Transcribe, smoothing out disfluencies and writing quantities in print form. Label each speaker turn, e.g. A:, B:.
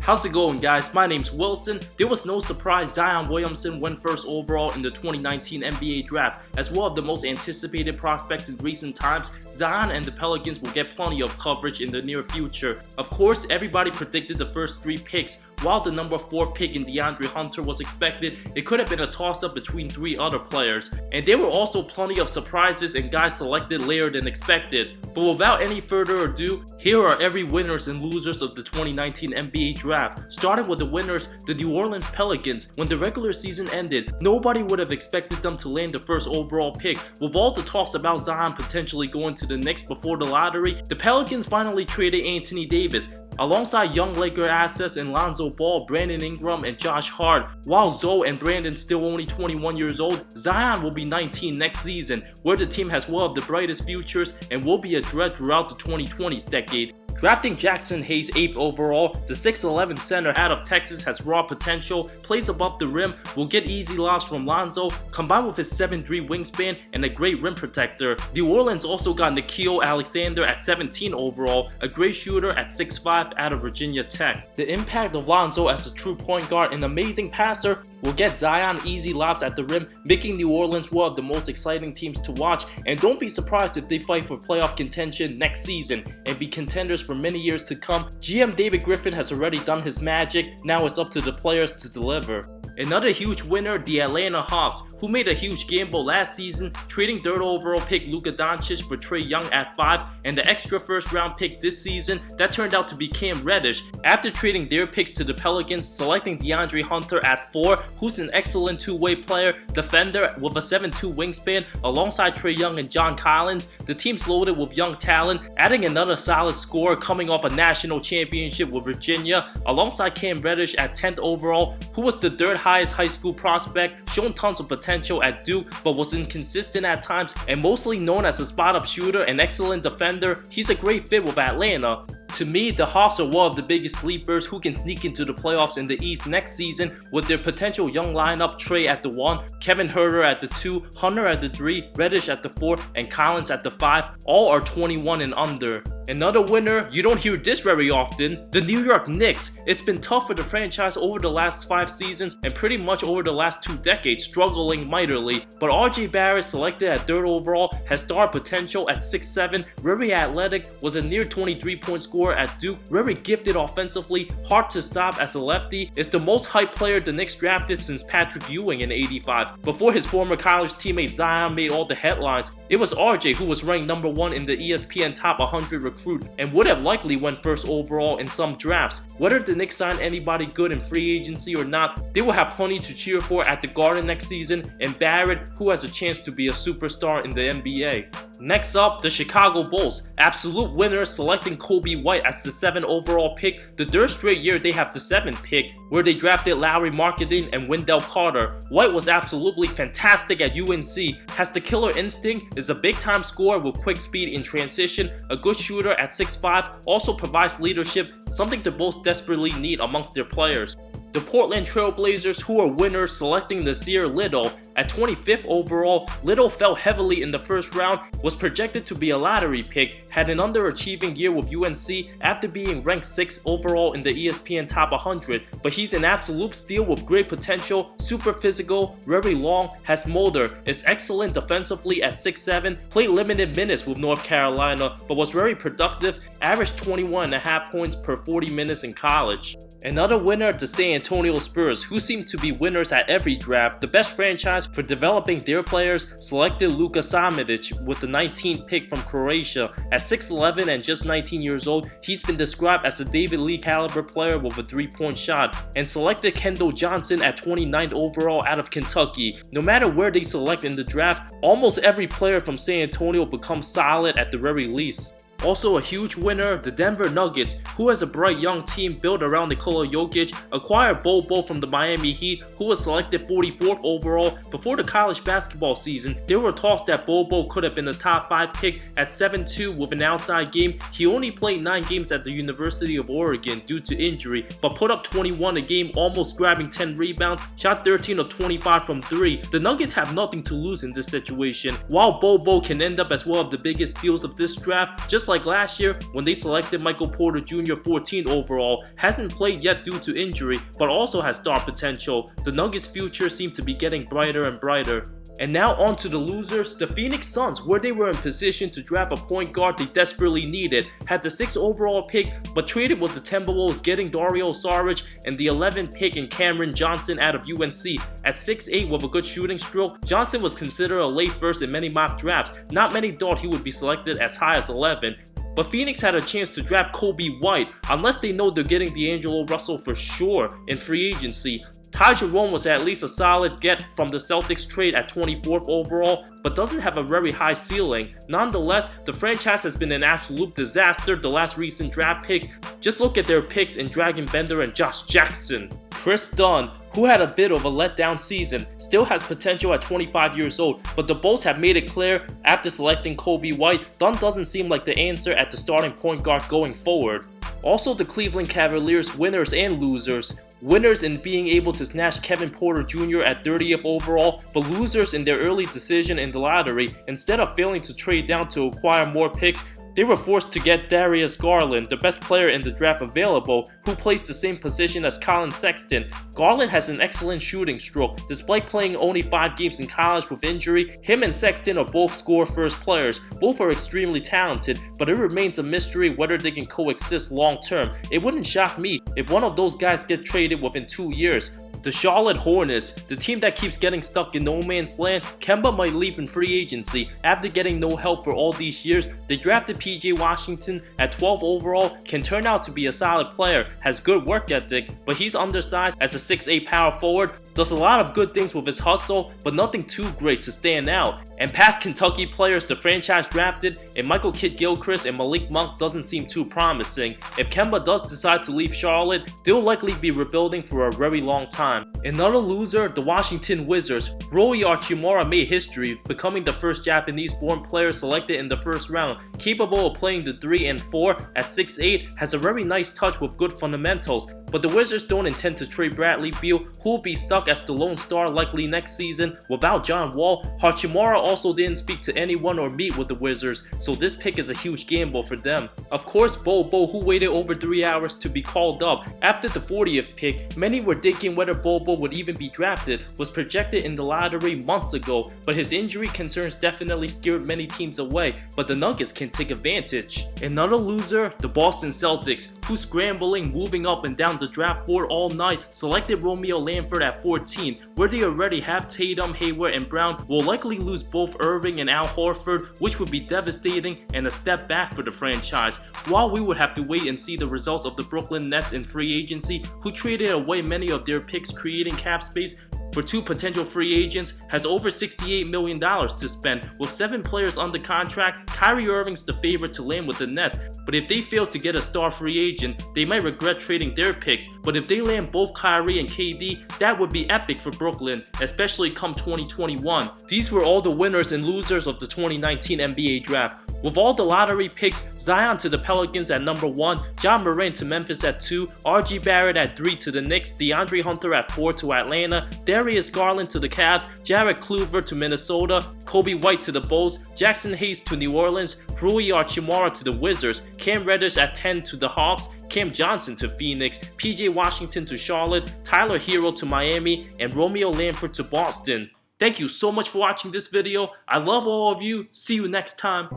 A: How's it going, guys? My name's Wilson. There was no surprise Zion Williamson went first overall in the 2019 NBA draft. As one of the most anticipated prospects in recent times, Zion and the Pelicans will get plenty of coverage in the near future. Of course, everybody predicted the first 3 picks. While the number 4 pick in DeAndre Hunter was expected, it could have been a toss-up between 3 other players. And there were also plenty of surprises and guys selected later than expected. But without any further ado, here are every winners and losers of the 2019 NBA draft. Starting with the winners, the New Orleans Pelicans. When the regular season ended, nobody would have expected them to land the first overall pick. With all the talks about Zion potentially going to the Knicks before the lottery, the Pelicans finally traded Anthony Davis, alongside young Laker assets in Lonzo Ball, Brandon Ingram, and Josh Hart. While Zoe and Brandon still only 21 years old, Zion will be 19 next season, where the team has one of the brightest futures and will be a threat throughout the 2020s decade. Drafting Jackson Hayes 8th overall, the 6'11 center out of Texas has raw potential, plays above the rim, will get easy lobs from Lonzo, combined with his 7'3 wingspan and a great rim protector. New Orleans also got Nickeil Alexander at 17 overall, a great shooter at 6'5 out of Virginia Tech. The impact of Lonzo as a true point guard and amazing passer will get Zion easy lobs at the rim, making New Orleans one of the most exciting teams to watch, and don't be surprised if they fight for playoff contention next season and be contenders for many years to come. GM David Griffin has already done his magic, now it's up to the players to deliver. Another huge winner, the Atlanta Hawks, who made a huge gamble last season, trading 3rd overall pick Luka Doncic for Trae Young at 5, and the extra first round pick this season that turned out to be Cam Reddish. After trading their picks to the Pelicans, selecting DeAndre Hunter at 4, who's an excellent two-way player, defender with a 7'2 wingspan, alongside Trae Young and John Collins, the team's loaded with young talent, adding another solid scorer coming off a national championship with Virginia, alongside Cam Reddish at 10th overall, who was the 3rd highest high school prospect, shown tons of potential at Duke but was inconsistent at times, and mostly known as a spot-up shooter and excellent defender. He's a great fit with Atlanta. To me, the Hawks are one of the biggest sleepers who can sneak into the playoffs in the East next season with their potential young lineup: Trae at the 1, Kevin Huerter at the 2, Hunter at the 3, Reddish at the 4, and Collins at the 5. All are 21 and under. Another winner, you don't hear this very often, the New York Knicks. It's been tough for the franchise over the last 5 seasons and pretty much over the last 2 decades, struggling mightily. But RJ Barrett, selected at 3rd overall, has star potential at 6'7", very athletic, was a near 23-point scorer at Duke, very gifted offensively, hard to stop as a lefty, is the most hyped player the Knicks drafted since Patrick Ewing in '85. Before his former college teammate Zion made all the headlines, it was RJ who was ranked number 1 in the ESPN Top 100 recruit and would have likely went first overall in some drafts. Whether the Knicks sign anybody good in free agency or not, they will have plenty to cheer for at the Garden next season, and Barrett, who has a chance to be a superstar in the NBA. Next up, the Chicago Bulls, absolute winners, selecting Kobe White as the 7th overall pick, the 3rd straight year they have the 7th pick, where they drafted Lauri Markkanen and Wendell Carter. White was absolutely fantastic at UNC, has the killer instinct, is a big-time scorer with quick speed in transition, a good shooter at 6'5", also provides leadership, something the Bulls desperately need amongst their players. The Portland Trail Blazers, who are winners, selecting Nasir Little at 25th overall. Little fell heavily in the first round, was projected to be a lottery pick, had an underachieving year with UNC after being ranked 6th overall in the ESPN Top 100, but he's an absolute steal with great potential, super physical, very long, has motor, is excellent defensively at 6'7", played limited minutes with North Carolina, but was very productive, averaged 21.5 points per 40 minutes in college. Another winner, the San Antonio Spurs, who seem to be winners at every draft, the best franchise for developing their players, selected Luka Samanic with the 19th pick from Croatia. At 6'11 and just 19 years old, he's been described as a David Lee caliber player with a 3-point shot, and selected Kendall Johnson at 29th overall out of Kentucky. No matter where they select in the draft, almost every player from San Antonio becomes solid at the very least. Also a huge winner, the Denver Nuggets, who has a bright young team built around Nikola Jokic, acquired Bol Bol from the Miami Heat, who was selected 44th overall. Before the college basketball season, there were talks that Bol Bol could have been a top 5 pick at 7'2" with an outside game. He only played 9 games at the University of Oregon due to injury, but put up 21 a game, almost grabbing 10 rebounds, shot 13 of 25 from 3. The Nuggets have nothing to lose in this situation. While Bol Bol can end up as one of the biggest steals of this draft, just like last year when they selected Michael Porter Jr. 14th overall, hasn't played yet due to injury, but also has star potential. The Nuggets' future seems to be getting brighter and brighter. And now on to the losers. The Phoenix Suns, where they were in position to draft a point guard they desperately needed, had the 6th overall pick but traded with the Timberwolves, getting Dario Saric and the 11th pick in Cameron Johnson out of UNC. At 6'8" with a good shooting stroke, Johnson was considered a late first in many mock drafts. Not many thought he would be selected as high as 11. But Phoenix had a chance to draft Kobe White, unless they know they're getting D'Angelo Russell for sure in free agency. Ty Jerome was at least a solid get from the Celtics trade at 24th overall, but doesn't have a very high ceiling. Nonetheless, the franchise has been an absolute disaster the last recent draft picks. Just look at their picks in Dragon Bender and Josh Jackson. Chris Dunn, who had a bit of a letdown season, still has potential at 25 years old, but the Bulls have made it clear after selecting Kobe White, Dunn doesn't seem like the answer at the starting point guard going forward. Also, the Cleveland Cavaliers, winners and losers. Winners in being able to snatch Kevin Porter Jr. at 30th overall, but losers in their early decision in the lottery. Instead of failing to trade down to acquire more picks, they were forced to get Darius Garland, the best player in the draft available, who plays the same position as Colin Sexton. Garland has an excellent shooting stroke. Despite playing only 5 games in college with injury, him and Sexton are both score-first players. Both are extremely talented, but it remains a mystery whether they can coexist long-term. It wouldn't shock me if one of those guys get traded within 2 years. The Charlotte Hornets, the team that keeps getting stuck in no man's land, Kemba might leave in free agency. After getting no help for all these years, they drafted PJ Washington at 12 overall, can turn out to be a solid player, has good work ethic, but he's undersized as a 6'8" power forward, does a lot of good things with his hustle, but nothing too great to stand out. And past Kentucky players the franchise drafted in Michael Kidd-Gilchrist and Malik Monk doesn't seem too promising. If Kemba does decide to leave Charlotte, they'll likely be rebuilding for a very long time. Another loser, the Washington Wizards. Rui Hachimura made history, becoming the first Japanese-born player selected in the first round. Capable of playing the 3 and 4 at 6'8", has a very nice touch with good fundamentals. But the Wizards don't intend to trade Bradley Beal, who will be stuck as the lone star likely next season without John Wall. Hachimura also didn't speak to anyone or meet with the Wizards, so this pick is a huge gamble for them. Of course, Bol Bol, who waited over 3 hours to be called up after the 40th pick. Many were thinking whether Bol Bol would even be drafted, was projected in the lottery months ago, but his injury concerns definitely scared many teams away, but the Nuggets can take advantage. Another loser, the Boston Celtics, who scrambling, moving up and down the draft board all night, selected Romeo Langford at 14, where they already have Tatum, Hayward, and Brown, will likely lose both Irving and Al Horford, which would be devastating and a step back for the franchise. While we would have to wait and see the results of the Brooklyn Nets in free agency, who traded away many of their picks, creating cap space for 2 potential free agents, has over $68 million to spend. With 7 players under contract, Kyrie Irving's the favorite to land with the Nets, but if they fail to get a star free agent, they might regret trading their picks. But if they land both Kyrie and KD, that would be epic for Brooklyn, especially come 2021. These were all the winners and losers of the 2019 NBA draft. With all the lottery picks, Zion to the Pelicans at number 1, John Morant to Memphis at 2, RJ Barrett at 3 to the Knicks, DeAndre Hunter at 4 to Atlanta, Darius Garland to the Cavs, Jarrett Kluivert to Minnesota, Kobe White to the Bulls, Jackson Hayes to New Orleans, Rui Hachimura to the Wizards, Cam Reddish at 10 to the Hawks, Cam Johnson to Phoenix, PJ Washington to Charlotte, Tyler Hero to Miami, and Romeo Langford to Boston. Thank you so much for watching this video. I love all of you. See you next time.